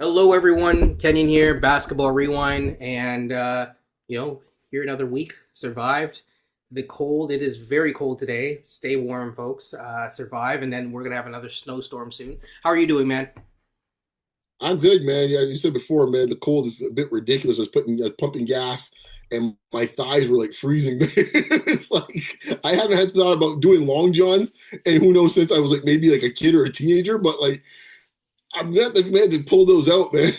Hello, everyone. Kenyon here, Basketball Rewind, and here another week. Survived the cold. It is very cold today. Stay warm, folks. Survive, and then we're gonna have another snowstorm soon. How are you doing, man? I'm good, man. Yeah, you said before, man, the cold is a bit ridiculous. I was pumping gas, and my thighs were like freezing. It's like I haven't had thought about doing long johns, and who knows since I was like maybe like a kid or a teenager. But like I'm not the man to pull those out, man.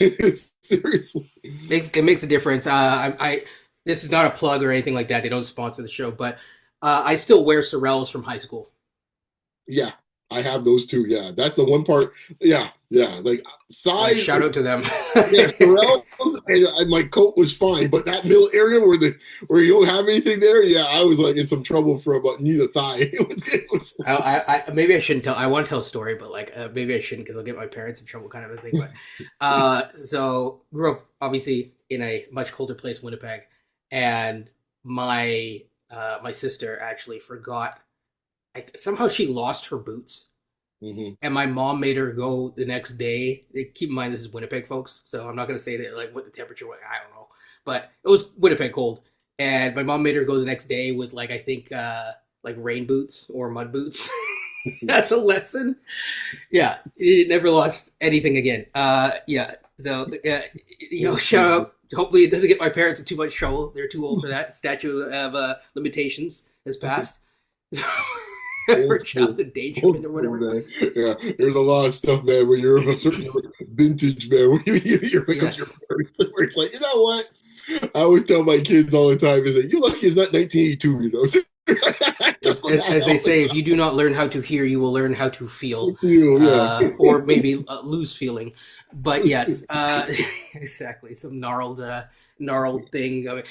Seriously. It makes a difference. I this is not a plug or anything like that. They don't sponsor the show, but I still wear Sorels from high school. Yeah, I have those too. Yeah, that's the one part. Yeah, yeah. Like thighs. Shout out to them. Yeah, Pharrell's and my coat was fine, but that middle area where you don't have anything there, yeah, I was like in some trouble for about knee to thigh. It was Maybe I shouldn't tell. I want to tell a story, but maybe I shouldn't because I'll get my parents in trouble, kind of a thing. But so grew up obviously in a much colder place, Winnipeg, and my sister actually forgot. Somehow she lost her boots, hmm and my mom made her go the next day. Keep in mind this is Winnipeg, folks, so I'm not gonna say that like what the temperature was. I don't know, but it was Winnipeg cold, and my mom made her go the next day with like I think like rain boots or mud boots. That's a lesson. Yeah, it never lost anything again. Yeah. So shout out. Hopefully, it doesn't get my parents in too much trouble. They're too old for that. Statute of limitations has passed. For Old school, child endangerment old or school, whatever. man. Yeah, there's a lot of stuff, man. When you're of a certain vintage, man, where you're like up your Yes. parents, where it's like, you know what? I always tell my kids all the time is that you're lucky it's not 1982, you know. As, Just as, that as they help. say, if you do not learn how to hear, you will learn how to feel, Yeah. or maybe lose feeling. But yes, exactly. Some gnarled thing.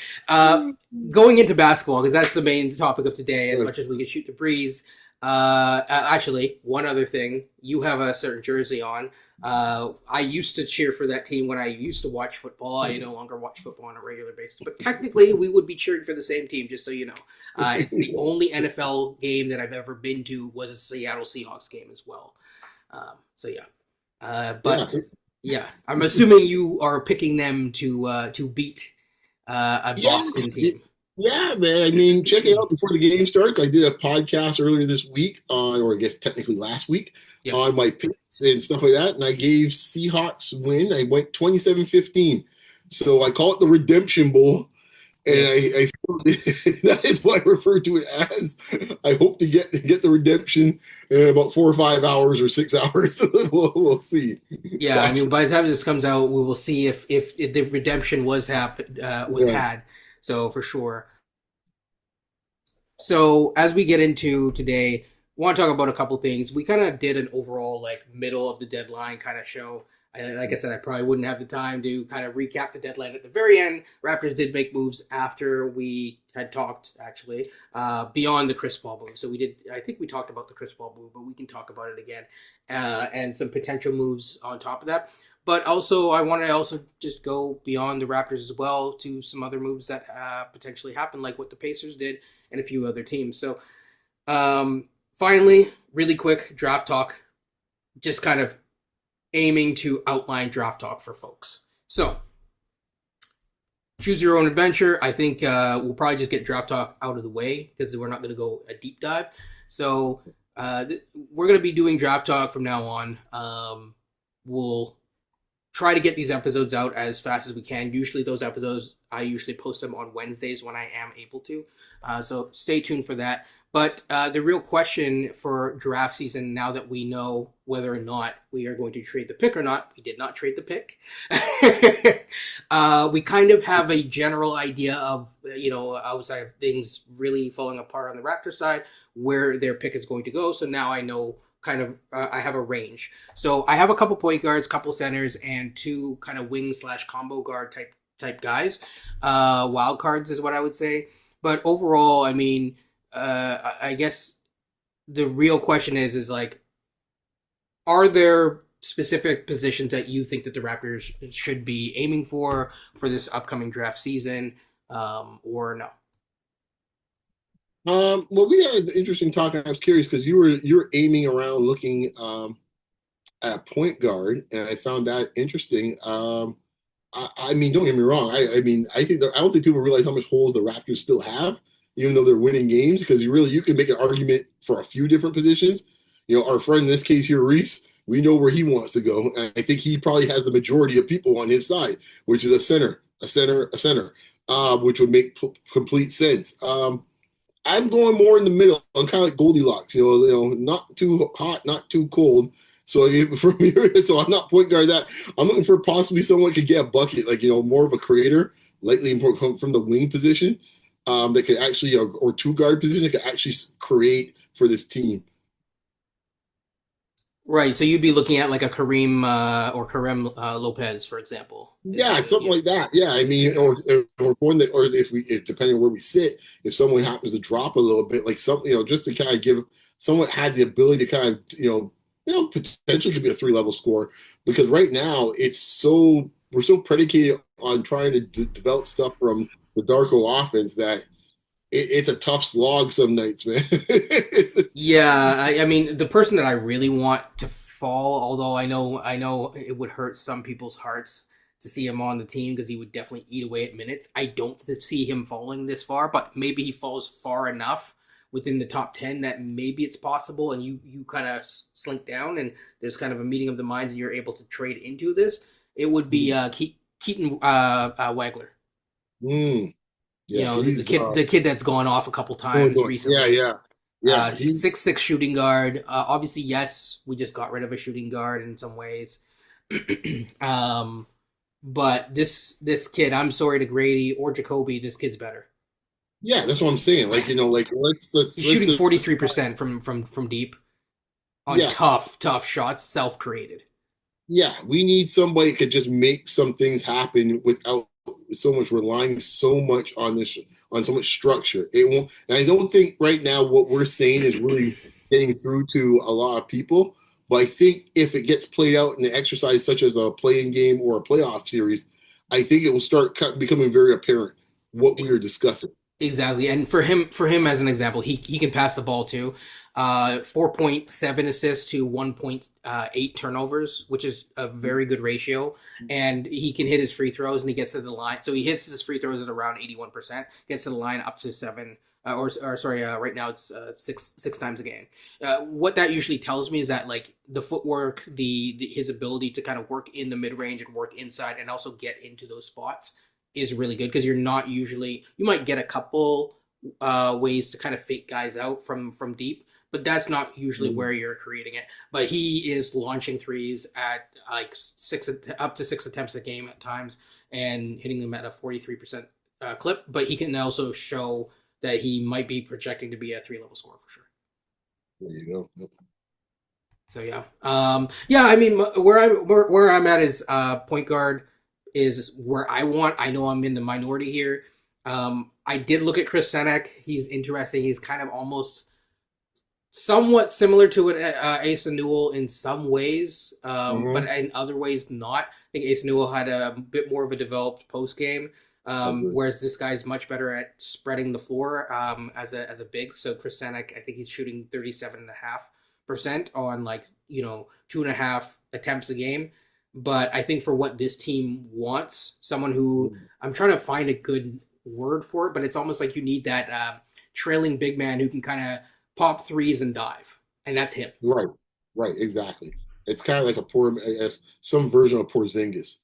Going into basketball because that's the main topic of today. As much as we can shoot the breeze. Actually, one other thing. You have a certain jersey on. I used to cheer for that team when I used to watch football. I no longer watch football on a regular basis, but technically, we would be cheering for the same team. Just so you know. It's the only NFL game that I've ever been to was a Seattle Seahawks game as well. So yeah, Yeah. but yeah, I'm assuming you are picking them to beat a Yeah. Boston team. Yeah, man. I mean, check it out before the game starts. I did a podcast earlier this week on, or I guess technically last week, Yep. on my picks and stuff like that. And I gave Seahawks win. I went 27-15. So I call it the Redemption Bowl. And Yes. that is what I refer to it as. I hope to get the redemption in about 4 or 5 hours or 6 hours. We'll see. Yeah, I Watch. mean, by the time this comes out, we will see if the redemption was Yeah. had. So for sure. So as we get into today, I want to talk about a couple things. We kind of did an overall like middle of the deadline kind of show. Like I said, I probably wouldn't have the time to kind of recap the deadline at the very end. Raptors did make moves after we had talked, actually, beyond the Chris Paul move. So we did. I think we talked about the Chris Paul move, but we can talk about it again, and some potential moves on top of that. But also, I want to also just go beyond the Raptors as well to some other moves that potentially happened, like what the Pacers did and a few other teams. So, finally, really quick draft talk, just kind of aiming to outline draft talk for folks. So, choose your own adventure. I think we'll probably just get draft talk out of the way because we're not going to go a deep dive. So, we're going to be doing draft talk from now on. We'll try to get these episodes out as fast as we can. Usually, those episodes I usually post them on Wednesdays when I am able to. So stay tuned for that. But the real question for draft season, now that we know whether or not we are going to trade the pick or not, we did not trade the pick. We kind of have a general idea of, outside of things really falling apart on the Raptor side, where their pick is going to go. So now I know kind of I have a range. So I have a couple point guards, couple centers, and two kind of wing slash combo guard type guys. Wild cards is what I would say. But overall, I mean, I guess the real question is like, are there specific positions that you think that the Raptors should be aiming for this upcoming draft season, or no? Well, we had an interesting talk, and I was curious because you were aiming around looking at point guard, and I found that interesting. I mean, don't get me wrong. I mean, I don't think people realize how much holes the Raptors still have, even though they're winning games. Because you can make an argument for a few different positions. Our friend in this case here, Reese, we know where he wants to go, and I think he probably has the majority of people on his side, which is a center, which would make complete sense. I'm going more in the middle. I'm kind of like Goldilocks, not too hot, not too cold. So for me, so I'm not point guard that. I'm looking for possibly someone who could get a bucket, like more of a creator, likely from the wing position, that could actually or two guard position that could actually create for this team. Right. So you'd be looking at like a Kareem or Kareem Lopez, for example. Is Yeah, something yeah. like that. Yeah, I mean, or if one that, or if depending on where we sit, if someone happens to drop a little bit, like something, just to kind of give someone has the ability to kind of, potentially could be a three-level score, because right now we're so predicated on trying to develop stuff from the Darko offense that it's a tough slog some nights, man. Yeah, I mean, the person that I really want to fall, although I know it would hurt some people's hearts to see him on the team because he would definitely eat away at minutes. I don't see him falling this far, but maybe he falls far enough within the top 10 that maybe it's possible, and you kind of slink down, and there's kind of a meeting of the minds, and you're able to trade into this. It would be Keaton Wagler. Mm, You yeah, know, the he's kid, the kid that's gone off a couple times yeah, recently. yeah, yeah. He 6'6" shooting guard. Obviously, yes, we just got rid of a shooting guard in some ways. um, but this kid, I'm sorry to Grady or Jacoby, this kid's better. Yeah, that's what I'm saying. Like, like He's let's shooting just 43% from deep on yeah, tough shots, self created. yeah. We need somebody who could just make some things happen without so much relying so much on so much structure. It won't, and I don't think right now what we're saying is really getting through to a lot of people. But I think if it gets played out in an exercise such as a playing game or a playoff series, I think it will start becoming very apparent what we are discussing. Exactly, and for him as an example, he can pass the ball too. 4.7 assists to 1.8 turnovers, which is a very good ratio. And he can hit his free throws, and he gets to the line. So he hits his free throws at around 81%. Gets to the line up to seven, or sorry, right now it's six times a game. What that usually tells me is that like the footwork, his ability to kind of work in the mid range and work inside, and also get into those spots is really good because you're not usually you might get a couple ways to kind of fake guys out from deep, but that's not usually Mhm. where you're creating it. But he is launching threes at like up to 6 attempts a game at times and hitting them at a 43% clip. But he can also show that he might be projecting to be a 3 level scorer for sure. There you go. So yeah, yeah. I mean, where I'm at is point guard is where I want. I know I'm in the minority here. I did look at Chris Senek. He's interesting. He's kind of almost somewhat similar to an Asa Newell in some ways, but Mhm. in other ways not. I think Asa Newell had a bit more of a developed post game, I agree. whereas this guy's much better at spreading the floor as a big. So Chris Senek, I think he's shooting 37.5% on like 2.5 attempts a game. But I think for what this team wants, someone who Mhm. I'm trying to find a good word for it, but it's almost like you need that trailing big man who can kind of pop threes and dive, and that's him. Right, right, exactly. It's kind of like some version of Porzingis.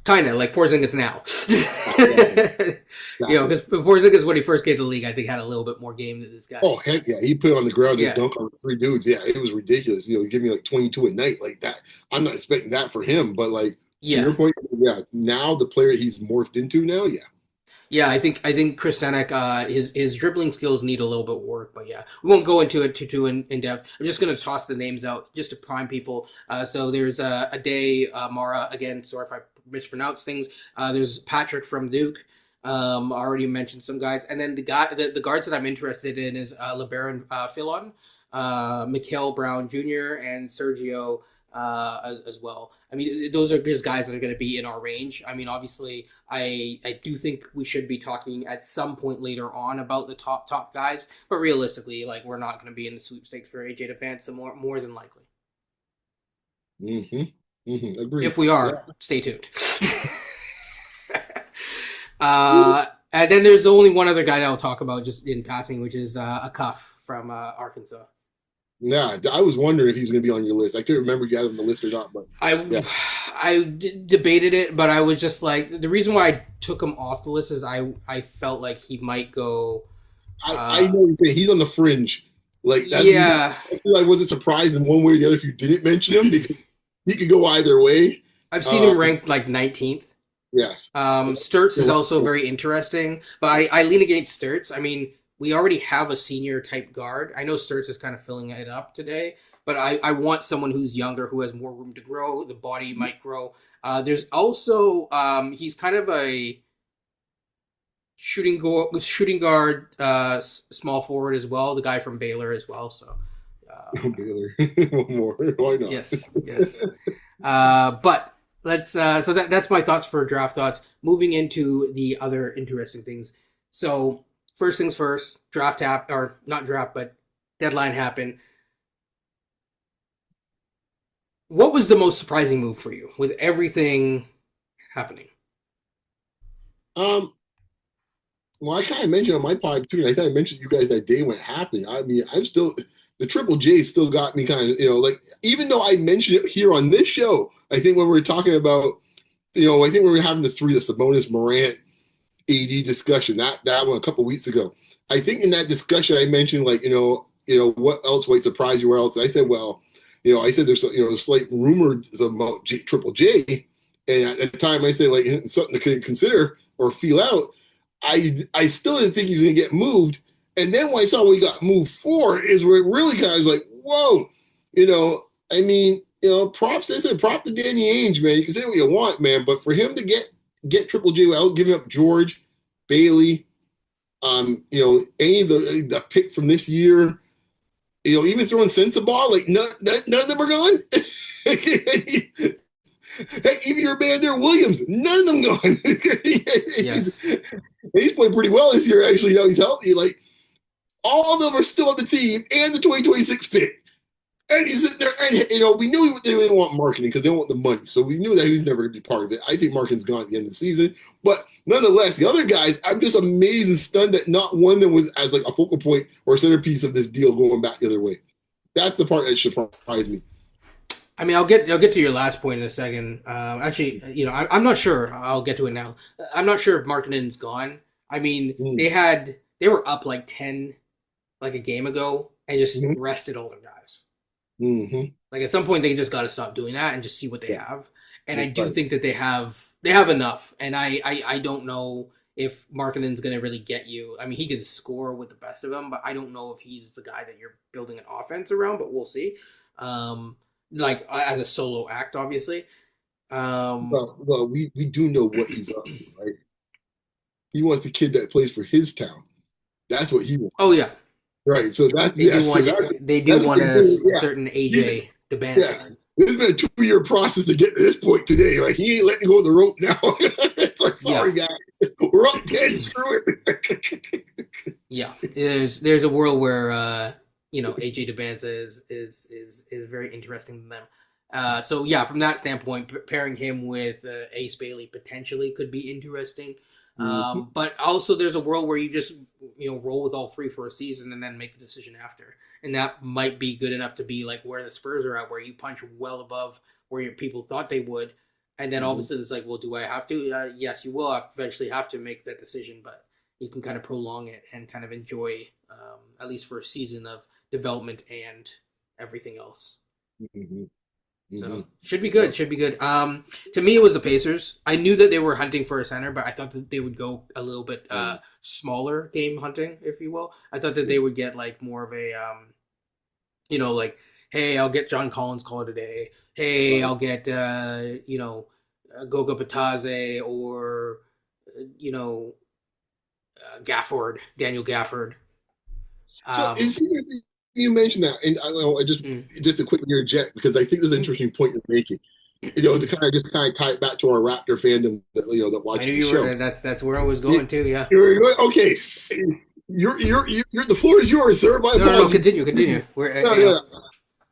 Kind of like Porzingis now. Exactly, exactly. Because Porzingis when he first came to the league, I think had a little bit more game than this guy. Oh heck yeah, he put it on the ground to Yeah, dunk on three dudes. Yeah, it was ridiculous. Give me like 22 a night like that. I'm not expecting that for him, but like to yeah, your point, yeah. Now the player he's morphed into now, yeah. yeah. I think Chris Senek, his dribbling skills need a little bit of work, but yeah, we won't go into it too in depth. I'm just gonna toss the names out just to prime people. So there's a day Mara again. Sorry if I mispronounce things. There's Patrick from Duke. I already mentioned some guys, and then the guards that I'm interested in is LeBaron Fillon, Mikael Brown Jr. and Sergio as well. I mean, those are just guys that are going to be in our range. I mean, obviously, I do think we should be talking at some point later on about the top guys, but realistically, like we're not going to be in the sweepstakes for AJ to advance, so more than likely. Agreed. If we Yeah. are, stay tuned. And then there's only one other guy that I'll talk about just in passing, which is a cuff from Arkansas. Yeah, I was wondering if he was going to be on your list. I couldn't remember if you had him on the list or not, but yeah. Debated it, but I was just like, the reason why I took him off the list is I felt like he might go. I know you're saying he's on the fringe. Like Yeah, that's why I wasn't surprised in one way or the other if you didn't mention him because he could go either way. I've seen him ranked like 19th. Yes. Sturts is also very interesting, but I lean against Sturts. I mean, we already have a senior type guard. I know Sturts is kind of filling it up today, but I want someone who's younger, who has more room to grow. The body might grow. There's also he's kind of a shooting guard, small forward as well. The guy from Baylor as well. So Baylor, one more. Why not? yes, yes. But let's. So that's my thoughts for draft thoughts. Moving into the other interesting things. So first things first, or not draft, but deadline happened. What was the most surprising move for you with everything happening? Um, well, I kind of mentioned on my pod too, and I thought I mentioned you guys that day when it happened. I mean, I'm still the Triple J still got me kind of, like even though I mentioned it here on this show, I think when we were talking about, I think we were having the Sabonis Morant AD discussion that one a couple weeks ago. I think in that discussion I mentioned like what else might surprise you? Where else? And I said, well, I said there's slight rumors about Triple J, and at the time I said like something to consider or feel out. I still didn't think he was going to get moved, and then when I saw what he got moved for, is where it really kind of was like, whoa, I mean, props. I said prop to Danny Ainge, man. You can say what you want, man, but for him to get Triple J without giving up George, Bailey, any of the pick from this year, even throwing Sensabaugh, like none of them are gone. Heck, even your man there, Williams, none of them gone. Yes. He's playing pretty well this year, actually. He's healthy. Like all of them are still on the team and the 2026 pick. And he's sitting there, and we knew they didn't want marketing because they want the money. So we knew that he was never going to be part of it. I think marketing's gone at the end of the season. But nonetheless, the other guys, I'm just amazed and stunned that not one of them was as like a focal point or centerpiece of this deal going back the other way. That's the part that surprised me. I mean, I'll get to your last point in a second. Actually, I'm not sure. I'll get to it now. I'm not sure if Markkanen's gone. I mean, they were up like 10, like a game ago, and just rested all their guys. Mm-hmm. Like at some point, they just got to stop doing that and just see what they have. And I do think that they have enough. And I don't know if Markkanen's going to really get you. I mean, he can score with the best of them, but I don't know if he's the guy that you're building an offense around. But we'll see. Like as a solo act, obviously. Well, we do know what he's up to, right? He wants the kid that plays for his town. That's what he wants. Oh yeah, right. Yes. So that they do want a certain AJ Debance. Yes. It's been a 2-year process to get to this point today. Like he ain't letting go of the rope now. It's like, sorry guys, we're up 10. Screw it. Yeah, there's a world where AJ Debance is very interesting to them. So yeah, from that standpoint, pairing him with Ace Bailey potentially could be interesting. But also there's a world where you just roll with all three for a season and then make a decision after, and that might be good enough to be like where the Spurs are at, where you punch well above where your people thought they would, and then all of a sudden it's like, well, do I have to? Yes, you will eventually have to make that decision, but you can kind of prolong it and kind of enjoy at least for a season of development and everything else. So should be good. To me, it was the Pacers. I knew that they were hunting for a center, but I thought that they would go a little bit smaller game hunting, if you will. I thought that they would get like more of a, like, hey, I'll get John Collins call today. Hey, I'll get Goga Pataze or Daniel Gafford. So you mentioned that, and I just to quickly interject because I think there's an interesting point you're making. To kind of tie it back to our Raptor fandom that watches the show. That's where I was going to. Yeah. Okay. You're the floor is yours, sir. My apologies. No, continue.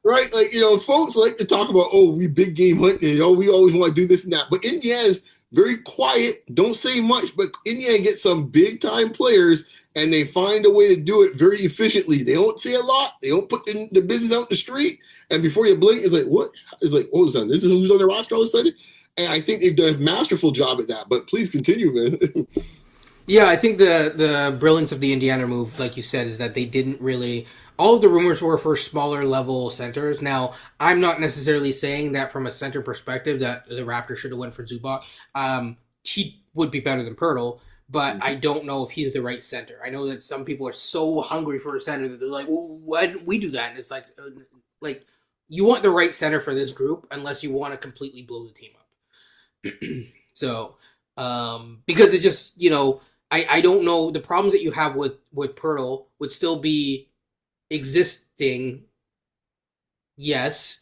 Right? Like, folks like to talk about, oh, we big game hunting, we always want to do this and that. But Indiana's very quiet, don't say much, but Indiana gets some big time players and they find a way to do it very efficiently. They don't say a lot, they don't put the business out in the street, and before you blink, it's like, what? It's like, oh, son, this is who's on the roster all of a sudden? And I think they've done a masterful job at that. But please continue, man. Yeah, I think the brilliance of the Indiana move, like you said, is that they didn't really. All of the rumors were for smaller level centers. Now, I'm not necessarily saying that from a center perspective that the Raptors should have went for Zubac. He would be better than Pirtle, but I don't know if he's the right center. I know that some people are so hungry for a center that they're like, "Well, why didn't we do that?" And it's like you want the right center for this group, unless you want to completely blow the team up. So, because it just I don't know, the problems that you have with Pirtle would still be existing, yes,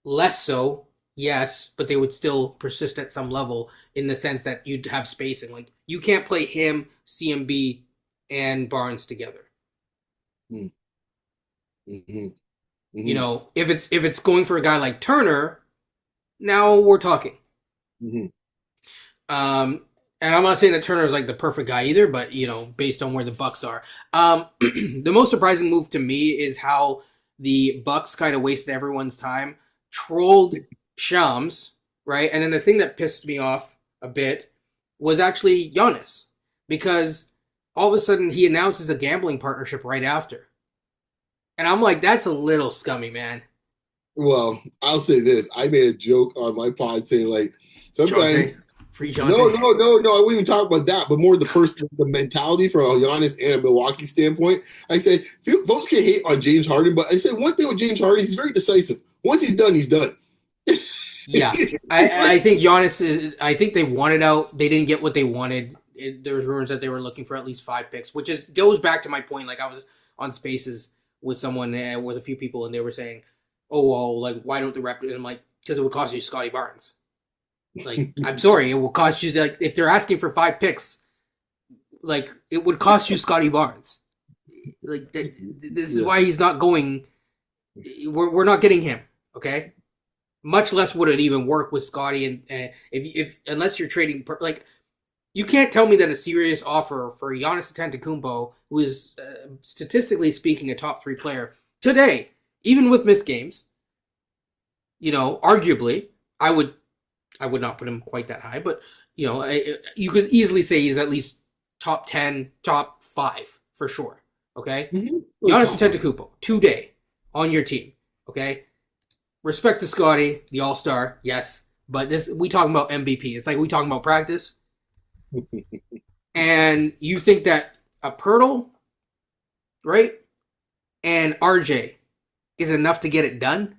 less so, yes, but they would still persist at some level in the sense that you'd have spacing. Like, you can't play him, CMB, and Barnes together. Mm-hmm. If it's going for a guy like Turner, now we're talking. Mm-hmm. And I'm not saying that Turner is like the perfect guy either, but based on where the Bucks are, the most surprising move to me is how the Bucks kind of wasted everyone's time, trolled Shams, right? And then the thing that pissed me off a bit was actually Giannis, because all of a sudden he announces a gambling partnership right after, and I'm like, that's a little scummy, man. Well, I'll say this: I made a joke on my pod saying like sometimes. Free No. I wouldn't even talk about that, but more the mentality from a Giannis and a Milwaukee standpoint. I said, folks can hate on James Harden, but I said one thing with James Harden, he's very decisive. Once he's done, he's done. Yeah, I think Giannis I think they wanted out. They didn't get what they wanted. There was rumors that they were looking for at least 5 picks, which goes back to my point. Like, I was on Spaces with someone, with a few people, and they were saying, "Oh, well, like, why don't the Raptors?" And I'm like, because it would cost you Scotty Barnes. Like, I'm sorry, it will cost you, like, if they're asking for 5 picks, like, it would cost you Scotty Barnes. Like, this is why he's not going. We're not getting him, okay? Much less would it even work with Scotty, and if unless you're trading, like, you can't tell me that a serious offer for Giannis Antetokounmpo, who is statistically speaking a top 3 player today, even with missed games, arguably, I would not put him quite that high, but you could easily say he's at least top 10, top 5 for sure. Okay, Giannis Antetokounmpo today on your team. Okay, respect to Scotty, the All-Star, yes, but we talking about MVP. It's like we talking about practice, and you think that a Pirtle, right, and RJ is enough to get it done?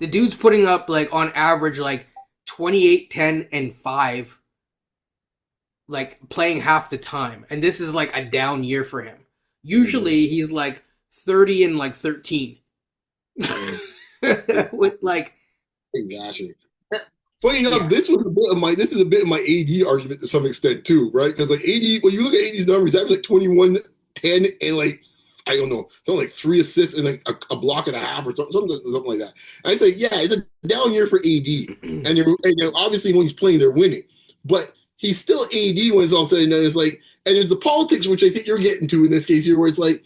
The dude's putting up, like, on average, like, 28, 10, and 5, like, playing half the time. And this is, like, a down year for him. Usually, he's, like, 30 and, like, 13. With, like... Exactly. Funny enough, this is a bit of my AD argument to some extent, too, right? Because, like, AD, when you look at AD's numbers, that was, like, 21, 10, and, like, I don't know, something like 3 assists and like a block and a half or something like that. And I say, yeah, it's a down year for AD. And obviously when he's playing, they're winning. But he's still AD when it's all said and done. It's like, and there's the politics, which I think you're getting to in this case here, where it's like,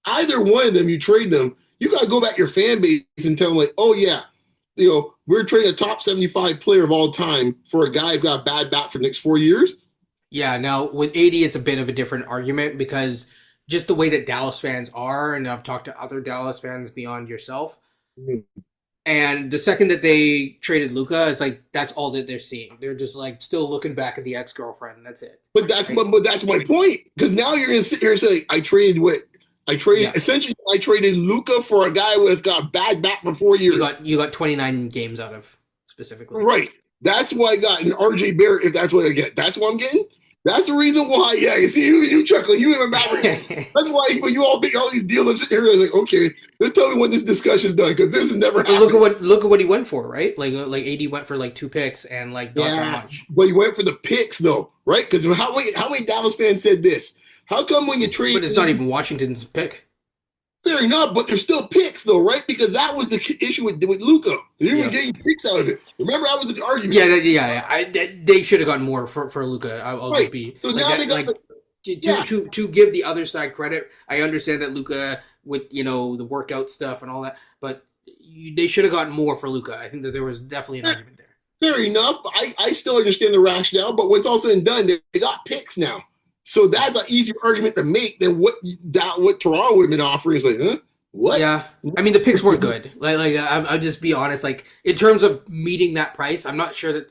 either one of them, you trade them, you got to go back to your fan base and tell them, like, oh, yeah, we're trading a top 75 player of all time for a guy who's got a bad bat for the next 4 years. Yeah, now with AD, it's a bit of a different argument because just the way that Dallas fans are, and I've talked to other Dallas fans beyond yourself, and the second that they traded Luka, it's like that's all that they're seeing. They're just like still looking back at the ex-girlfriend, and that's it. But that's my point, because now you're gonna sit here and say I traded essentially I traded Luka for a guy who has got a bad bat for 4 years. You got 29 games out of specifically. Right. That's why I got an RJ Barrett. If that's what I get, that's what I'm getting. That's the reason why. Yeah, you see, you chuckling. You even Maverick. That's why when you all make all these deals, I'm sitting here like, okay, let's tell me when this discussion's done, because this has never happened. Look at what he went for, right? Like AD went for like 2 picks and like not that much. But he went for the picks though, right? Because how many Dallas fans said this? How come when you trade? But it's not even Washington's pick. Fair enough, but there's still picks though, right? Because that was the issue with Luka. They were Yeah. getting picks out of it. Remember, that was the argument. They should have gotten more for Luca. I'll just Right. be So like now they that. got Like the to give the other side credit, I understand that Luca with the workout stuff and all that, but they should have gotten more for Luca. I think that there was definitely an fair, argument there. fair enough. I still understand the rationale, but when it's all said and done, they got picks now. So that's an easier argument to make than what Toronto would have been offering. Is like, huh? What? Yeah, I mean the picks weren't good. I'll just be honest. Like in terms of meeting that price, I'm not sure that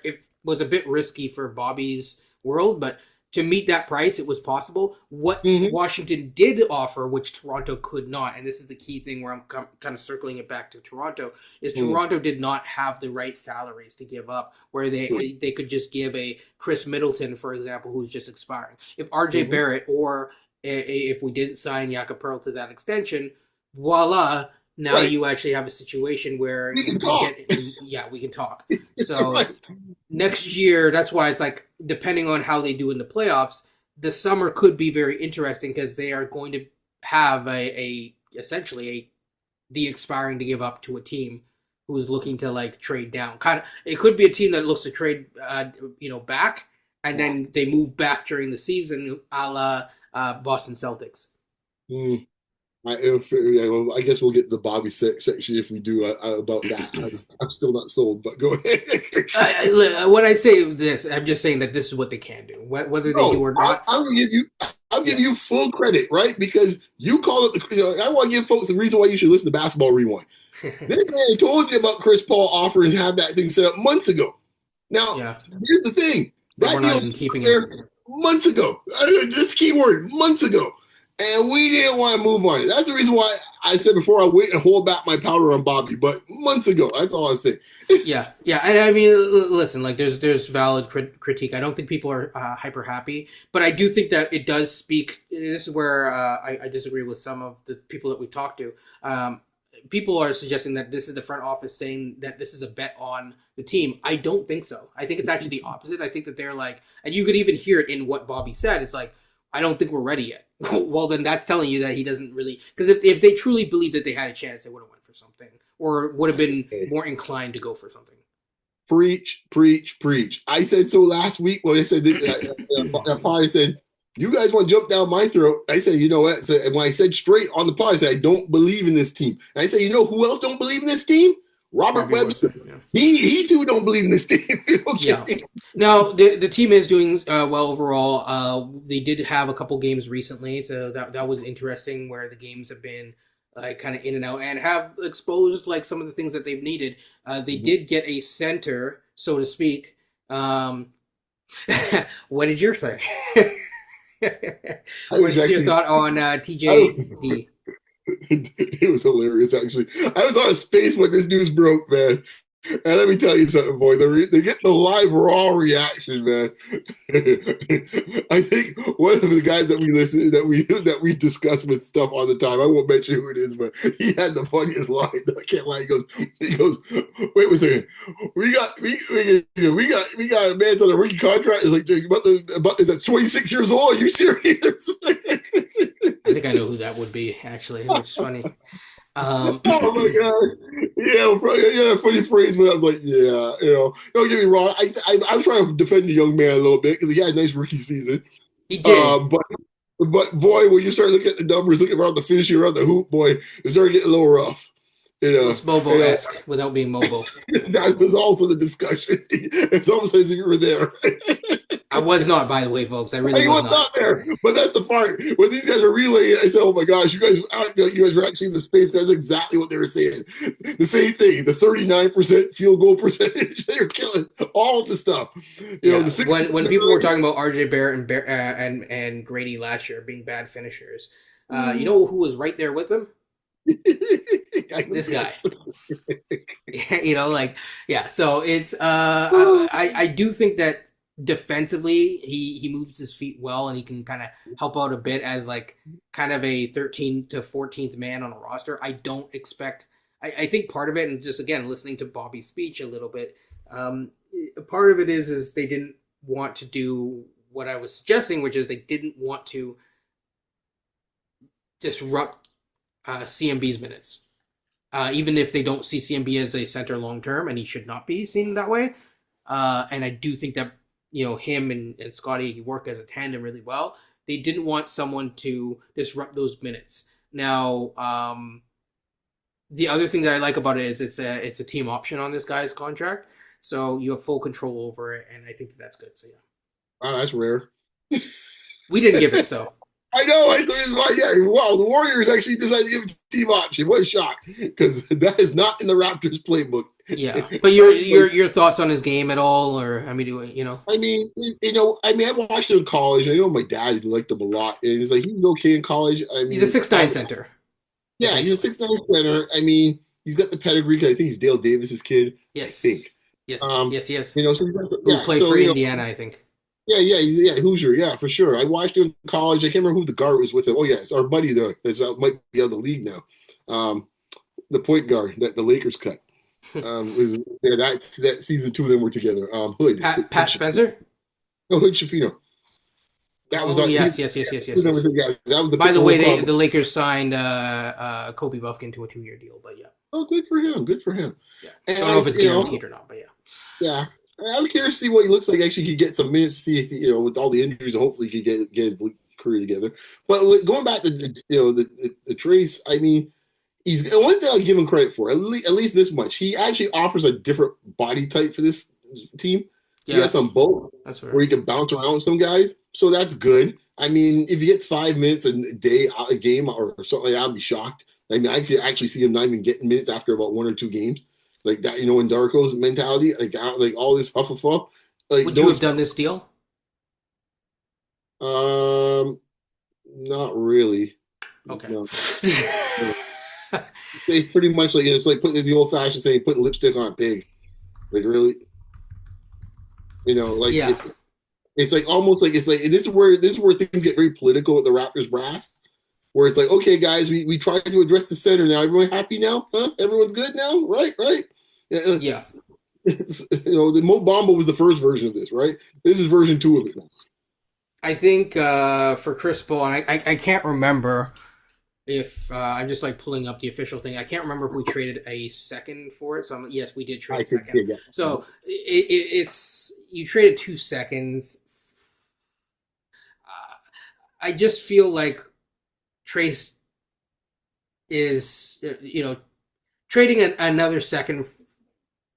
it was a bit risky for Bobby's world, but to meet that price, it was possible. What Mm-hmm. Washington did offer, which Toronto could not, and this is the key thing where I'm kind of circling it back to Toronto, is Toronto did not have the right salaries to give up, where they could just give a Chris Middleton, for example, who's just expiring. If RJ Barrett or if we didn't sign Jakob Pearl to that extension, voila, now Right. you actually have a situation where We can talk. we can talk. So Right. next year, that's why it's like, depending on how they do in the playoffs, the summer could be very interesting because they are going to have essentially the expiring to give up to a team who's looking to like trade down. Kind of, it could be a team that looks to trade, back, and then they move back during the season, a la Boston Celtics. Mm. I guess we'll get the Bobby section if we do about that. I'm still not sold, but go ahead. When I say this, I'm just saying that this is what they can do, whether they do or not. I'm gonna give you. I'll give you full credit, right? Because you call it. I want to give folks the reason why you should listen to Basketball Rewind. This man told you about Chris Paul offers and have that thing set up months ago. Now, here's the thing. That deal was there months ago. This keyword, months ago. And we didn't want to move on it. That's the reason why I said before I wait and hold back my powder on Bobby. But months ago, that's all I say. Yeah. And I mean, listen, like there's valid critique. I don't think people are hyper happy, but I do think that it does speak. This is where I disagree with some of the people that we talked to. People are suggesting that this is the front office saying that this is a bet on the team. I don't think so. I think it's actually the opposite. I think that they're like, and you could even hear it in what Bobby said. It's like, I don't think we're ready yet. Well, then that's telling you that he doesn't really, because if they truly believed that they had a chance, they would have went for something, or would have been more inclined to go for something. Preach, preach, preach. I said so last week when I said that probably said, you guys want to jump down my throat. I said, you know what? And when I said straight on the pod, I said, I don't believe in this team. And I said, you know who else don't believe in this team? Robert Webster. Yeah. He too don't believe in this team. Okay. Yeah. Now the team is doing well overall. They did have a couple games recently, so that was interesting. Where the games have been like kind of in and out, and have exposed like some of the things that they've needed. They did get a center, so to speak. What did you think? What is your thought on TJD? It was hilarious, actually. I was on a space when this news broke, man. And let me tell you something, boy. They're getting the live raw reaction, man. I think one of the guys that we discuss with stuff all the time. I won't mention who it is, but he had the funniest line. I can't lie. He goes, wait a second. We got a man on a rookie contract. Is like is that 26 years old? Are you serious? I think I know who that would be, actually, which is funny. Oh my god! Yeah, funny phrase. But I was like, don't get me wrong. I was trying to defend the young man a little bit because he had a nice rookie season. He did, but boy, when you start looking at the numbers, looking around the finishing around the hoop, boy, it started getting a little rough. It's Bobo-esque without being Mobo. That was also the discussion. It's almost as if you were there. I was not, by the way, folks. I really was not there. But that's the part when these guys are relaying. I said, "Oh my gosh, you guys were actually in the space." That's exactly what they were saying. The same thing. The 39% field goal percentage. They're killing all of the stuff. When people were talking about RJ Barrett and Grady last year being bad finishers, you know who was right there with them? This guy. So it's I do think that defensively he moves his feet well, and he can kind of help out a bit as like kind of a 13th to 14th man on a roster. I don't expect I think part of it, and just again listening to Bobby's speech a little bit, part of it is they didn't want to do what I was suggesting, which is they didn't want to disrupt CMB's minutes. Even if they don't see CMB as a center long term, and he should not be seen that way. And I do think that him and Scotty work as a tandem really well. They didn't want someone to disrupt those minutes. Now, the other thing that I like about it is it's a team option on this guy's contract, so you have full control over it, and I think that's good. So yeah, Oh, that's rare. we didn't give it so. I know. I thought, yeah, wow, the Warriors actually decided to give it a team option. What a shock, because that is not in the Raptors playbook. Yeah, but your thoughts on his game at all, or I mean, I mean, I watched him in college. I know my dad liked him a lot, and he's like, he was okay in college. I mean, he's a 6'9" center. Yeah, he's a 6'9" center. I mean, he's got the pedigree. 'Cause I think he's Dale Davis's kid. Yes, I think. yes, yes, yes. So Who played for Indiana, I think. Yeah, Hoosier, yeah, for sure. I watched him in college. I can't remember who the guard was with him. Oh, yeah, it's our buddy there. That's might be out of the league now. The point guard that the Lakers cut. That season 2 of them were together. Hood. Pat Spencer? No, Hood Shafino. That was yes. By the way, the Lakers signed Kobe Buffkin to a 2-year deal, but yeah. Oh, good for him. Good for him. Yeah. I don't know if it's guaranteed or not, but yeah. Yeah. I'm curious to see what he looks like. Actually, could get some minutes to see if with all the injuries, hopefully he could get his career together. But going back to the Trace, I mean, he's the only thing I'll give him credit for. At least this much, he actually offers a different body type for this team. Yeah. He has some bulk where he can bounce around with some guys, so that's good. I mean, if he gets 5 minutes a game or something like that, I'd be shocked. I mean, I could actually see him not even getting minutes after about 1 or 2 games. Like that, in Darko's mentality, like all this huff and puff. Like, would you have done this deal? Not really. Okay. No. It's pretty much like it's like putting the old fashioned saying putting lipstick on a pig. Like really, like yeah. It's like almost like it's like this is where things get very political with the Raptors brass. Where it's like, okay, guys, we tried to address the center now. Everyone happy now? Huh? Everyone's good now? Right? Yeah. The Mo Bamba was the first version of this, right? This is version 2 of it now. I think for Chris Paul, and I can't remember if I'm just like pulling up the official thing. I can't remember if we traded a second for it. So yes, we did trade a second. Yeah. So it's you traded 2 seconds. I just feel like Trace is, trading another second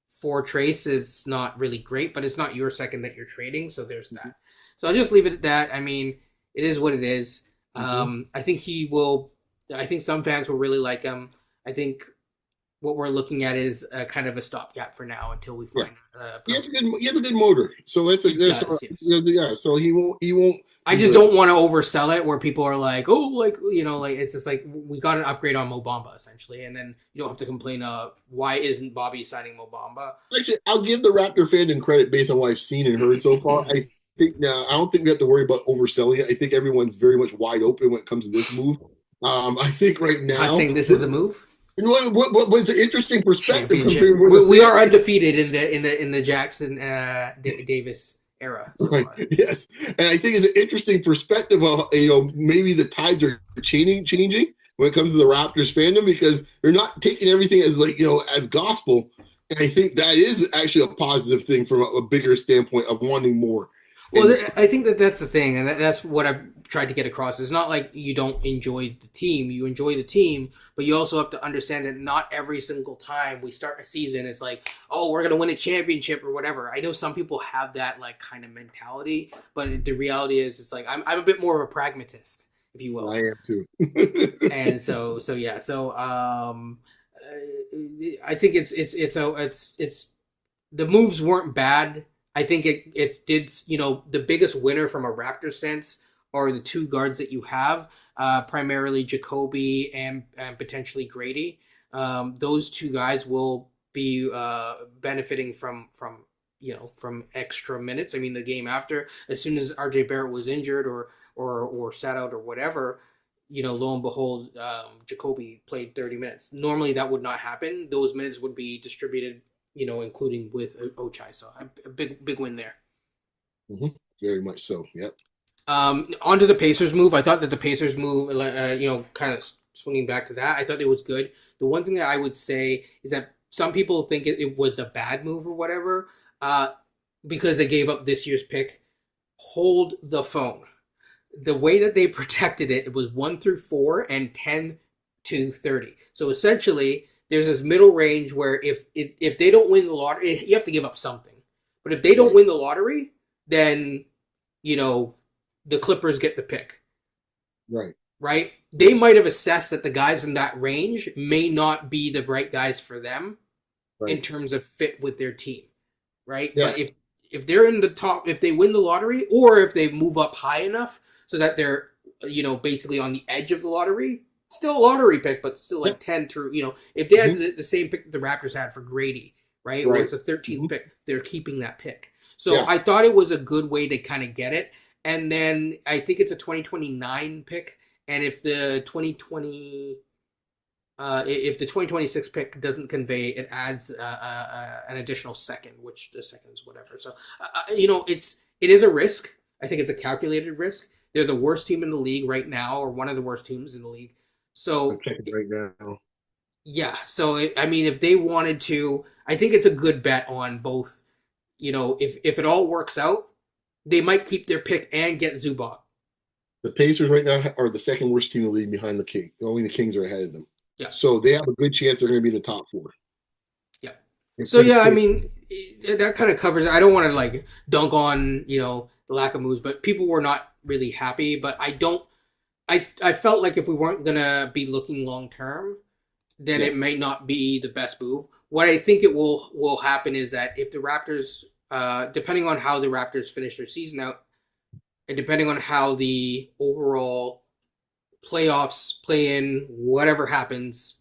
for Trace is not really great, but it's not your second that you're trading, so there's that. So I'll just leave it at that. I mean, it is what it is. I think I think some fans will really like him. I think what we're looking at is kind of a stopgap for now until we find. He has a good motor, so that's yes. So he won't. I just don't want to oversell it, where people are like, oh, like it's just like we got an upgrade on Mo Bamba essentially, and then you don't have to complain of why isn't Bobby signing Mo Bamba. Actually, I'll give the Raptor fandom credit based on what I've seen and heard so far. I don't think we have to worry about overselling it. I think everyone's very much wide open when it comes to this move. I think right now, I'm saying this is the move. What's an interesting perspective? We are undefeated in the Jackson Davis era. So, right. Yes, and I think it's an interesting perspective of maybe the tides are changing when it comes to the Raptors fandom, because they're not taking everything as as gospel, and I think that is actually a positive thing from a bigger standpoint of wanting more. Well, I think that's the thing, and that's what I've tried to get across. It's not like you don't enjoy the team. You enjoy the team, but you also have to understand that not every single time we start a season, it's like, oh, we're going to win a championship or whatever. I know some people have that like kind of mentality, but the reality is it's like I'm a bit more of a pragmatist, if you will. I am too. And so yeah. So I think it's the moves weren't bad. I think it did, the biggest winner from a Raptor sense are the 2 guards that you have, primarily Jacoby and potentially Grady. Those 2 guys will be benefiting from extra minutes. I mean, the game after, as soon as RJ Barrett was injured or sat out or whatever, lo and behold, Jacoby played 30 minutes. Normally that would not happen. Those minutes would be distributed, including with Ochai. So a big win there. Mm-hmm. Very much so. Yep. Onto the Pacers move. I thought that the Pacers move, kind of swinging back to that, I thought it was good. The one thing that I would say is that some people think it was a bad move or whatever, uh, because they gave up this year's pick. Hold the phone. The way that they protected it, it was 1 through 4 and 10 to 30. So essentially, there's this middle range where if they don't win the lottery, you have to give up something. But if they don't win the lottery, then the Clippers get the pick. Right. Right? They might have assessed that the guys in that range may not be the right guys for them in terms of fit with their team. Right? Yeah. But if they're in the top, if they win the lottery, or if they move up high enough so that they're, basically on the edge of the lottery, still a lottery pick, but still like 10 through, if they had the same pick the Raptors had for Grady, right? Or it's a 13th pick, they're keeping that pick. So I thought it was a good way to kind of get it. And then I think it's a 2029 pick. And if the 2026 pick doesn't convey, it adds an additional second, which the second is whatever. So, it is a risk. I think it's a calculated risk. They're the worst team in the league right now, or one of the worst teams in the league. So I'm checking right now. Yeah. So if they wanted to, I think it's a good bet on both. If it all works out, they might keep their pick and get Zubac. The Pacers right now are the second worst team in the league behind the Kings. Only the Kings are ahead of them. Yeah. So they have a good chance they're going to be in the top 4. Yeah. So that kind of covers it. I don't want to like dunk on the lack of moves, but people were not really happy. But I felt like if we weren't gonna be looking long term, then it may not be the best move. What I think it will happen is that if the Raptors, depending on how the Raptors finish their season out, and depending on how the overall playoffs play in, whatever happens,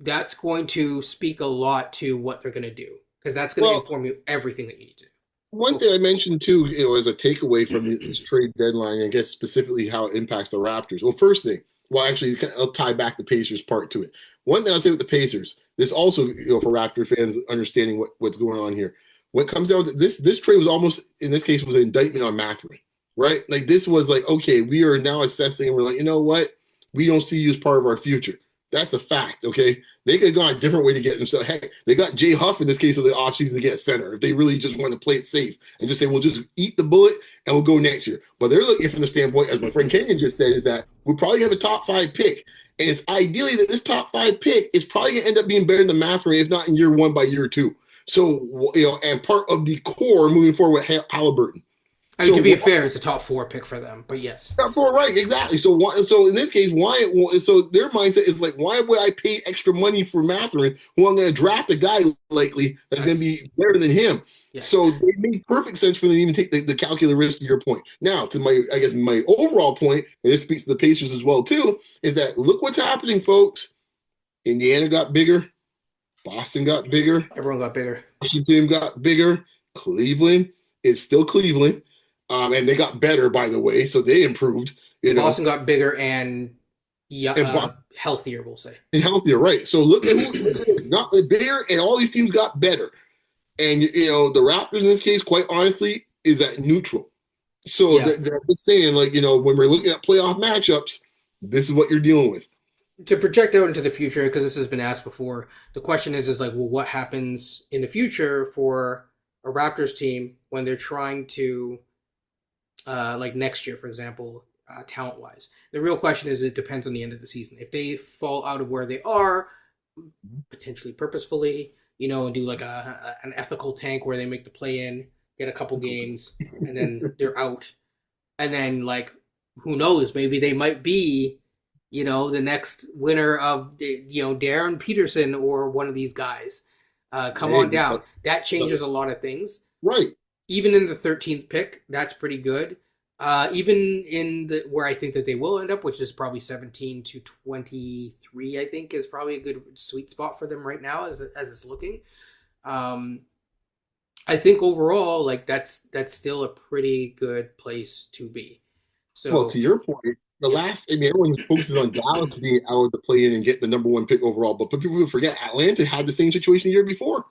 that's going to speak a lot to what they're going to do, because that's going to inform you everything that you need to do. One thing I mentioned too, as a takeaway from this trade deadline, I guess specifically how it impacts the Raptors. Well, first thing, actually, I'll tie back the Pacers part to it. One thing I'll say with the Pacers, this also, for Raptor fans understanding what's going on here. When it comes down to this trade was almost, in this case, was an indictment on Mathurin, right? Like this was like, okay, we are now assessing, and we're like, you know what? We don't see you as part of our future. That's the fact, okay? They could have gone a different way to get themselves. Heck, they got Jay Huff in this case of the offseason to get a center if they really just want to play it safe and just say, we'll just eat the bullet and we'll go next year. But they're looking from the standpoint, as my friend Kenyon just said, is that we'll probably have a top 5 pick. And it's ideally that this top 5 pick is probably going to end up being better than Mathurin, if not in year 1 by year 2. So, and part of the core moving forward with Halliburton. I mean, to be fair, it's a top 4 pick for them, but yes. Top 4, right, exactly. So in this case, so their mindset is like, why would I pay extra money for Mathurin who I'm going to draft a guy likely that's going to be better than him? Yes. So it made perfect sense for them to even take the calculated risk to your point. Now, to my overall point, and this speaks to the Pacers as well too, is that look what's happening, folks. Indiana got bigger. Boston got bigger. Everyone got bigger. Washington got bigger. Cleveland is still Cleveland. And they got better, by the way, so they improved. Boston got bigger and healthier, we'll say. And healthier, right. So look at who got bigger, and all these teams got better. And, the Raptors in this case, quite honestly, is at neutral. So they're just saying, like, when we're looking at playoff matchups, this is what you're dealing with. To project out into the future, because this has been asked before, the question is like, well, what happens in the future for a Raptors team when they're trying to, like next year, for example, talent-wise? The real question is, it depends on the end of the season. If they fall out of where they are, potentially purposefully, and do like an ethical tank where they make the play-in, get a couple games, and then they're out. And then, like, who knows? Maybe they might be, the next winner of, Darren Peterson or one of these guys. Come on down. That changes a lot of things. Right. Even in the 13th pick, that's pretty good. Even in where I think that they will end up, which is probably 17 to 23, I think is probably a good sweet spot for them right now as it's looking. I think overall, like that's still a pretty good place to be. So, well, to your point, everyone focuses on Dallas being out of the play-in and get the number 1 pick overall, but people forget Atlanta had the same situation the year before.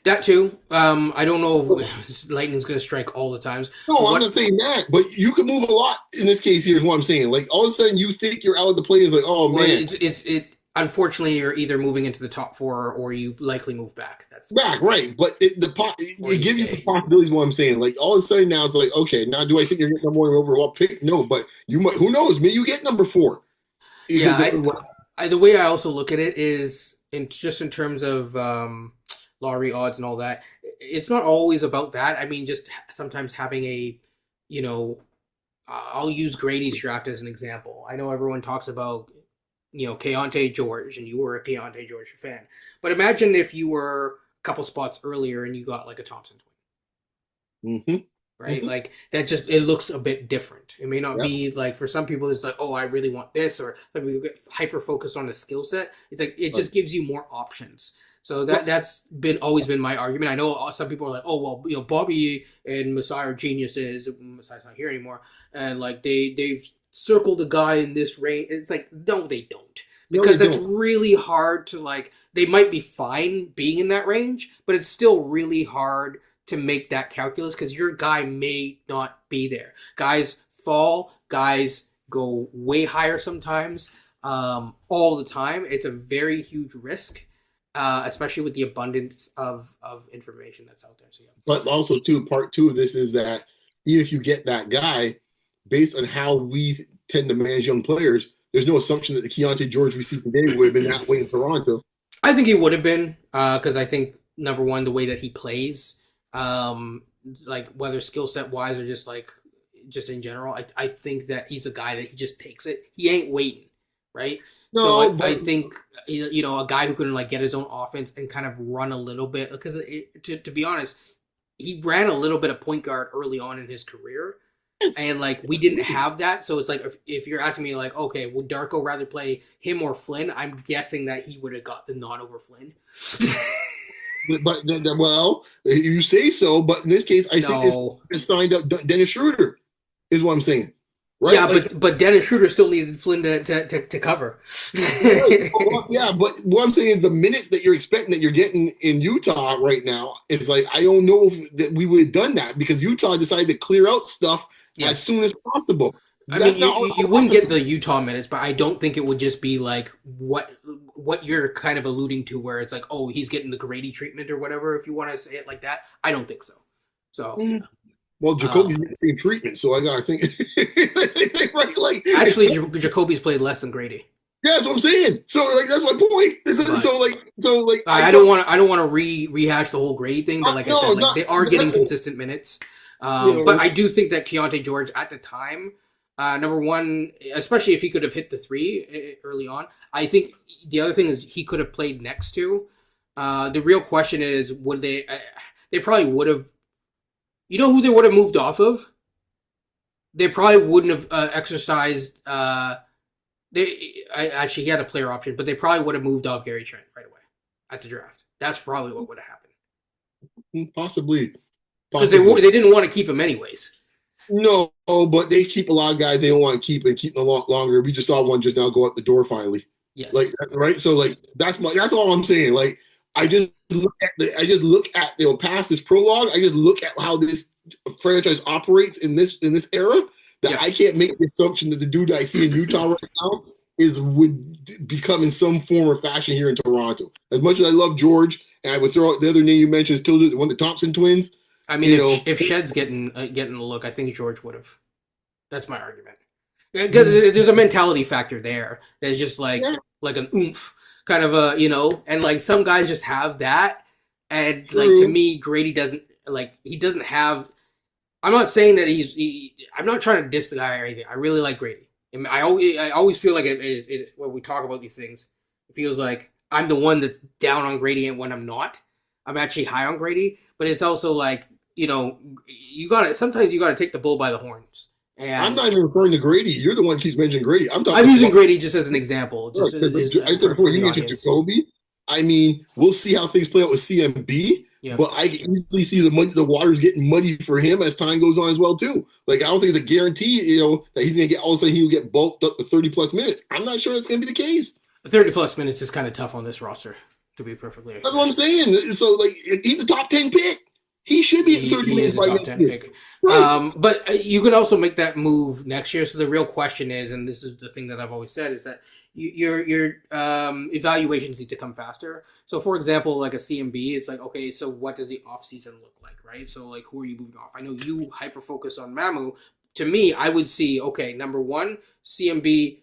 That too. I don't know if lightning's going to strike all the times. No, I'm not What? saying that, but you can move a lot in this case. Here's what I'm saying. Like all of a sudden, you think you're out of the play. It's like, oh Well, man, it. Unfortunately, you're either moving into the top four or you likely move back. That's back right. But or it you gives you the stay. possibilities. What I'm saying. Like all of a sudden now, it's like, okay, now do I think you're getting number one overall pick? No, but you might. Who knows? Maybe you get number four Yeah, because the way I also look at it is in terms of lottery odds and all that. It's not always about that. I mean, just sometimes having a, you know, I'll use Grady's draft as an example. I know everyone talks about, Keontae George, and you were a Keontae George fan. But imagine if you were a couple spots earlier and you got like a Thompson twin, hmm right? hmm Like that just it looks a bit different. It may not Yep. be like for some people it's like, oh, I really want this, or some people get hyper focused on a skill set. It's like it Right. just gives you more options. So Right. that's been always been my argument. I know some people are like, oh well, Bobby and Masai are geniuses. Masai's not here anymore, and like they've circled a guy in this range. It's like no, they don't, No, they because that's don't. really hard to like. They might be fine being in that range, but it's still really hard to make that calculus because your guy may not be there. Guys fall, guys go way higher sometimes, all the time. It's a very huge risk, especially with the abundance of information that's out there. So yeah. But also, too, part two of this is that even if you get that guy, based on how we tend to manage young players, there's no assumption that the Keontae George we see today would have been that way in Toronto. I think he would have been because I think number one, the way that he plays, um, like whether skill set wise or just in general, I think that he's a guy that he just takes it. He ain't waiting, right? So No, I but think a guy who can like get his own offense and kind of run a little bit because to be honest, he ran a little bit of point guard early on in his career, yes. and like we didn't have that. So it's like if you're asking me like, okay, would Darko rather play him or Flynn? I'm guessing that he would have got the nod over Flynn. But well, you say so, but in this case, I think No. it's signed up Dennis Schroeder, is what I'm saying, right? Yeah, Like, but Dennis Schroeder still needed Flynn to cover. right. Well, yeah, but what I'm saying is the minutes that you're expecting that you're getting in Utah right now is like I don't know if that we would have done that because Utah decided to clear out stuff Yeah, as soon as possible. I mean, That's not you wouldn't get the Utah minutes, but I don't think it would just be like what you're kind of alluding to, where it's like, oh, he's getting the Grady treatment or whatever. If you want to say it like that, I don't think so. So, Mm. Well, um, Jacoby's getting the same treatment, so I gotta think. Right, like actually, Jacoby's played less than Grady, yeah, that's what I'm saying. So like that's my point. but So like I don't want to rehash the whole Grady thing. But like I no said, like not they are getting consistent minutes. But I do think that Keontae George at the time, number one, especially if he could have hit the three early on, I think the other thing is he could have played next to. The real question is, would they? They probably would have. You know who they would have moved off of? They probably wouldn't have exercised. Actually he had a player option, but they probably would have moved off Gary Trent right away at the draft. That's probably what would have happened possibly because possibly. they didn't want to keep him anyways. No, but they keep a lot of guys they don't want to keep and keep them a lot longer. We just saw one just now go out the door finally. Like Yes. right, so like that's all I'm saying. Like I just look at past this prologue. I just look at how this franchise operates in this era. That Yeah. I can't make the assumption that the dude that I see in Utah right now would become in some form or fashion here in Toronto. As much as I love George, and I would throw out the other name you mentioned, still the one of the Thompson twins. I mean, You know, if Shed's getting a look, I think George would have. That's my argument. Because there's a mentality factor there. There's just yeah, like an oomph kind of and like some guys just have that, and like to true. me, Grady doesn't he doesn't have. I'm not saying that I'm not trying to diss the guy or anything. I really like Grady. And I always feel like when we talk about these things, it feels like I'm the one that's down on Grady, and when I'm not, I'm actually high on Grady. But it's also like sometimes you gotta take the bull by the horns. I'm And not even referring to Grady. You're the one who keeps mentioning Grady. I'm I'm talking using about Grady just as an example, just because I said before for you the mentioned audience. Jacoby. I mean, we'll see how things play out with CMB, Yeah. but I can easily see the waters getting muddy for him as time goes on as well too. Like I don't think it's a guarantee, that he's gonna get all of a sudden he'll get bulked up to 30 plus minutes. I'm not sure that's gonna be the case. 30 plus minutes is kind of tough on this roster. To be perfectly That's what I'm honest. saying. So like he's the top 10 pick. He should be at 30 He minutes is a by top next 10 year. pick. Right. But you could also make that move next year. So the real question is, and this is the thing that I've always said, is that your evaluations need to come faster. So for example, like a CMB, it's like, okay, so what does the off season look like, right? So like, who are you moving off? I know you hyper focus on Mamu. To me, I would see, okay, number one, CMB,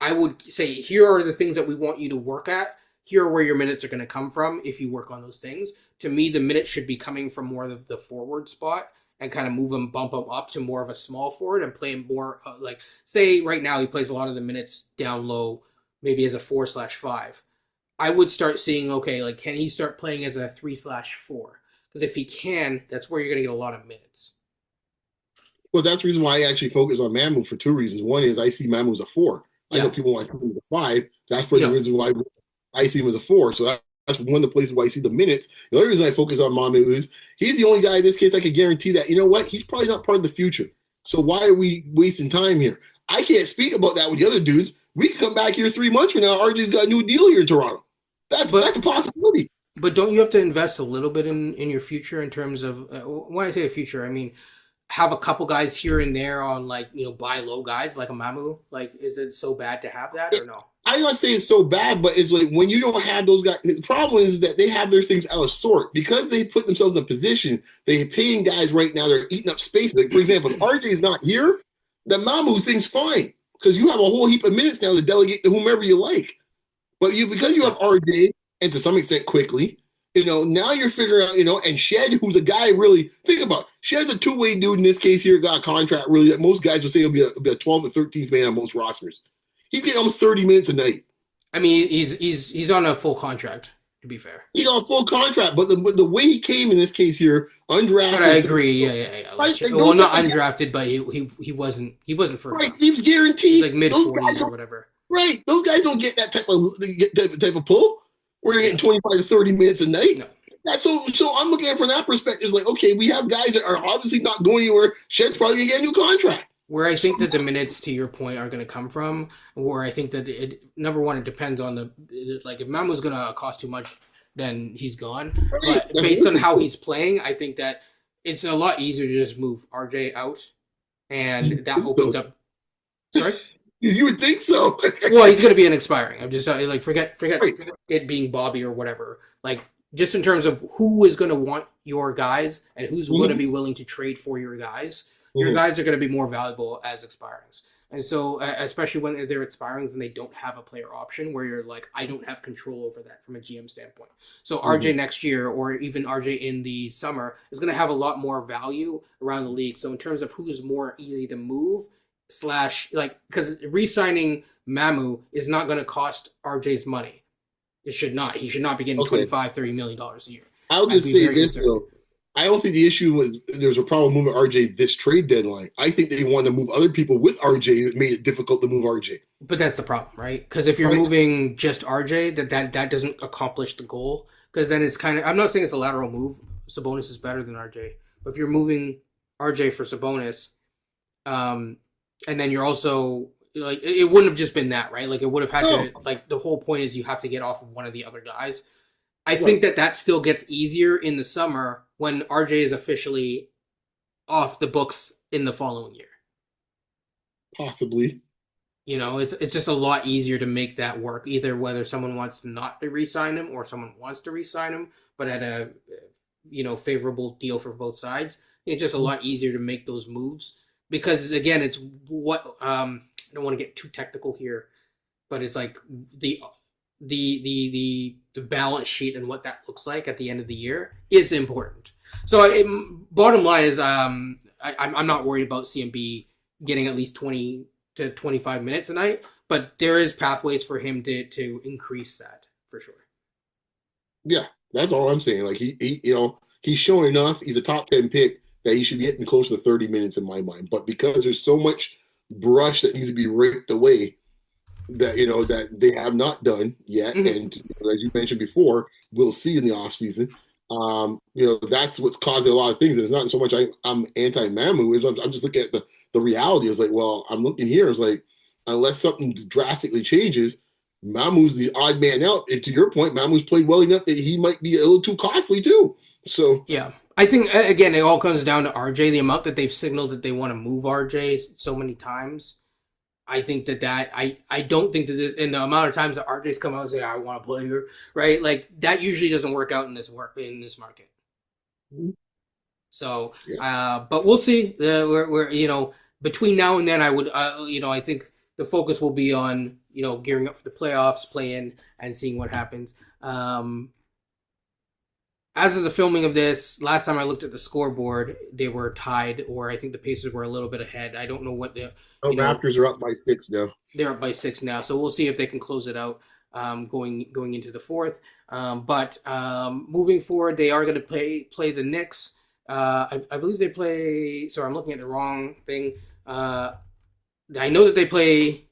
I would say here are the things that we want you to work at. Here are where your minutes are going to come from if you work on those things. To me, the minutes should be coming from more of the forward spot and kind of move him, bump him up to more of a small forward and play more like, say right now he plays a lot of the minutes down low, maybe as a 4/5. I would start seeing, okay, like can he start playing as a 3/4? Because if he can, that's where you're going to get a lot of minutes. Well, that's the reason why I actually focus on Mamu for two reasons. One is I see Mamu as a four. I Yeah, know people want to see him as a five. That's for the no, reason why I see him as a four. So that's one of the places where I see the minutes. The other reason I focus on Mamu is he's the only guy in this case I could guarantee that, you know what, he's probably not part of the future. So why are we wasting time here? I can't speak about that with the other dudes. We can come back here 3 months from now. RJ's got a new deal here in Toronto. That's but a possibility. But don't you have to invest a little bit in your future in terms of when I say the future, I mean have a couple guys here and there on like buy low guys like a Mamu. Like, is it so bad to have that or no? I'm not saying it's so bad, but it's like when you don't have those guys, the problem is that they have their things out of sort because they put themselves in a position. They're paying guys right now, they're eating up space. Like, for example, if RJ is not here, the Mamu thing's fine because you have a whole heap of minutes now to delegate to whomever you like. But because you Yeah. have RJ and to some extent quickly, now you're figuring out, and Shed, who's a guy really, think about it. Shed's a two-way dude in this case here, got a contract really that most guys would say he'll be a 12th or 13th man on most rosters. He's getting almost 30 minutes a night. I mean, he's on a full contract to be fair. He's on full contract, but the way he came in this case here, But I undrafted, agree. Yeah. Like, right? Like well, those not guys, undrafted, but he wasn't first right? round. He was He's guaranteed. like mid Those guys 40s or don't, whatever. right? Those guys don't get that type of pull where they're getting Yeah. 25 to 30 minutes a night. No. That's so I'm looking at it from that perspective. It's like, okay, we have guys that are obviously not going anywhere. Shed's probably gonna get a new contract. Where I So think that the minutes, to your point, are going to come from, where I think that number one, it depends on like if Mamu's going to cost too much, then he's gone. right, But that's based on it. how he's playing, I think that it's a lot easier to just move RJ out, and that opens So, up. Sorry. you would think so. Well, he's going to be an expiring. I'm just like forget Right. it being Bobby or whatever. Like just in terms of who is going to want your guys and who's going to Mhm. be willing to trade for your guys. Your Mhm. guys are going to be more valuable as expirings. And so, especially when they're expirings and they don't have a player option, where you're like, I don't have control over that from a GM standpoint. So RJ Mhm. next year, or even RJ in the summer, is going to have a lot more value around the league. So in terms of who's more easy to move, slash like because re-signing Mamu is not going to cost RJ's money. It should not. He should not be getting Okay. 25-30 million a year. I'll I'd just be say very this concerned. though. I don't think the issue was there's a problem moving RJ this trade deadline. I think they want to move other people with RJ. It made it difficult to move RJ. But that's the problem, right? Because if you're Right. moving just RJ, that doesn't accomplish the goal. Because then it's kind of, I'm not saying it's a lateral move. Sabonis is better than RJ, but if you're moving RJ for Sabonis, um, and then you're also like it wouldn't have just been that, right? Like it would have had No. to like the whole point is you have to get off of one of the other guys. I think Right. that still gets easier in the summer when RJ is officially off the books in the following year. Possibly. It's just a lot easier to make that work. Either whether someone wants to not to re-sign him or someone wants to re-sign him, but at a favorable deal for both sides. It's just a lot easier to make those moves because again, it's what I don't want to get too technical here, but it's like the balance sheet and what that looks like at the end of the year is important. So bottom line is I'm not worried about CMB getting at least 20 to 25 minutes a night, but there is pathways for him to increase that for sure. Yeah, that's all I'm saying. Like he's showing enough. He's a top 10 pick that he should be getting close to 30 minutes in my mind. But because there's so much brush that needs to be raked away that that they have not done yet, Mm-hmm. and as you mentioned before, we'll see in the off season. That's what's causing a lot of things. And it's not so much I'm anti Mamu. Is I'm just looking at the reality. It's like, well, I'm looking here. It's like unless something drastically changes, Mamu's the odd man out. And to your point, Mamu's played well enough that he might be a little too costly too. So Yeah. I think again it all comes down to RJ. The amount that they've signaled that they want to move RJ so many times. I think I don't think that this in the amount of times that RJ's come out and say I want to play here, right? Like that usually doesn't work out in this market. So, yeah, but we'll see. We're between now and then, I would I think the focus will be on gearing up for the playoffs, play in, and seeing what happens. As of the filming of this, last time I looked at the scoreboard, they were tied, or I think the Pacers were a little bit ahead. I don't know what the oh, Raptors are up by 6 now. they're up by 6 now, so we'll see if they can close it out going into the fourth. But moving forward, they are going to play the Knicks. I believe they play. Sorry, I'm looking at the wrong thing. I know that they play.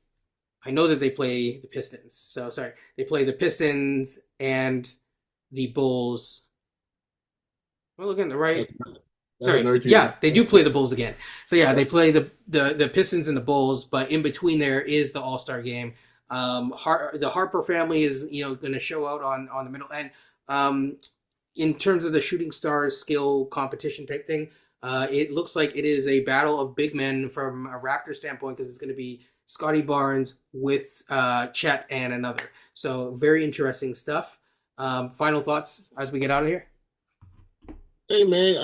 I know that they play the Pistons. So sorry, they play the Pistons and the Bulls. Am I looking at the right? That's Sorry, another team. yeah, they do play the Bulls again. So yeah, they play the Pistons and the Bulls, but in between there is the All Star game. The Harper family is going to show out on the middle end. In terms of the shooting stars skill competition type thing, it looks like it is a battle of big men from a Raptor standpoint because it's going to be Scotty Barnes with Chet and another. So very interesting stuff. Final thoughts as we get out of here. Hey man,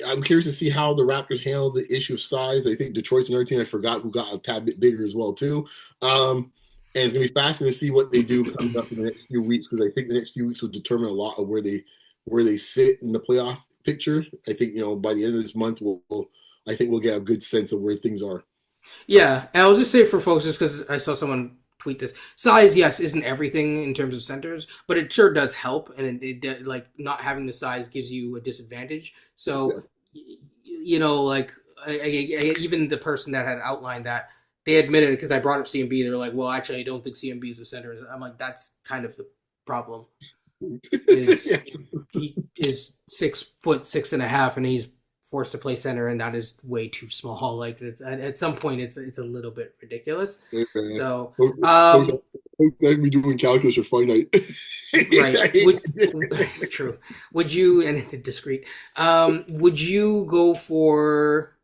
I'm curious to see how the Raptors handle the issue of size. I think Detroit's another team I forgot who got a tad bit bigger as well too. And it's gonna be fascinating to see what they do coming up in the next few weeks because I think the next few weeks will determine a lot of where they sit in the playoff picture. I think by the end of this month I think we'll get a good sense of where things are. Yeah, and I'll just say for folks, just because I saw someone tweet this, size, yes, isn't everything in terms of centers, but it sure does help, and like not having the size gives you a disadvantage. Yeah. So, like even the person that had outlined that, they admitted it because I brought up CMB. They're like, well, actually, I don't think CMB is a center. I'm like, that's kind of the problem. Is Yeah. he is 6 foot 6.5, and he's forced to play center, and that is way too small. Like it's at some point, it's a little bit ridiculous. Yeah, man. So, Folks that be doing calculus or finite. right, I hate that. true. Would you and discreet? Would you go for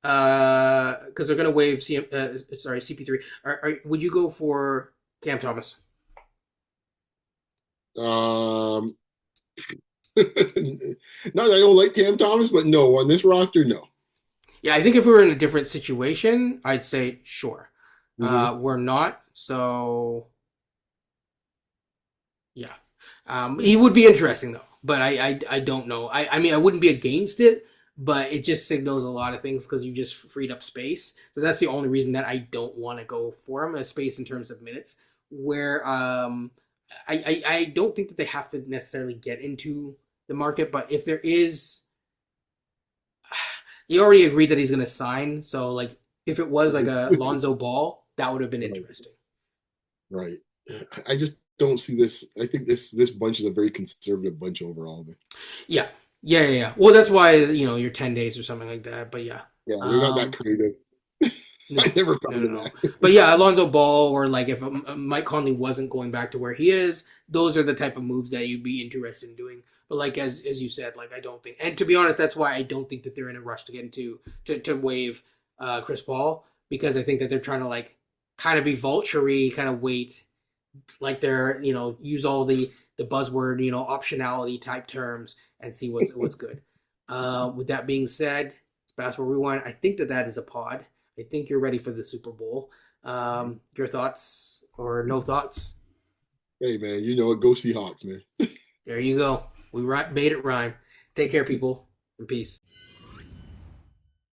because they're gonna waive CP3? Would you go for Cam Thomas? Um, not that I don't like Cam Thomas, but no, on this roster, no. Yeah, I think if we were in a different situation, I'd say sure. Hmm. We're not, so yeah. He would be interesting though, but I don't know. I mean I wouldn't be against it, but it just signals a lot of things because you just freed up space. So that's the only reason that I don't want to go for him, a space in terms of minutes. Where I don't think that they have to necessarily get into the market, but if there is, he already agreed that he's going to sign. So like if it was like a Lonzo Ball, that would have been Right. interesting. Right. I just don't see this. I think this bunch is a very conservative bunch overall. Yeah. Yeah. Well, that's why you're 10 days or something like that. But yeah, Yeah, they're not that um, creative. I no, never no, found no, in no. that. But yeah, Alonzo Ball or like if Mike Conley wasn't going back to where he is, those are the type of moves that you'd be interested in doing. But like as you said, like I don't think, and to be honest, that's why I don't think that they're in a rush to get into to waive Chris Paul because I think that they're trying to like kind of be vulture-y, kind of wait like they're use all the buzzword optionality type terms and see what's good. With that being said, it's Basketball Rewind. I think that is a pod. I think you're ready for the Super Bowl. Your thoughts or no thoughts? Hey man, you know what? Go Seahawks, man. There you go. We made it rhyme. Take care, people, and peace.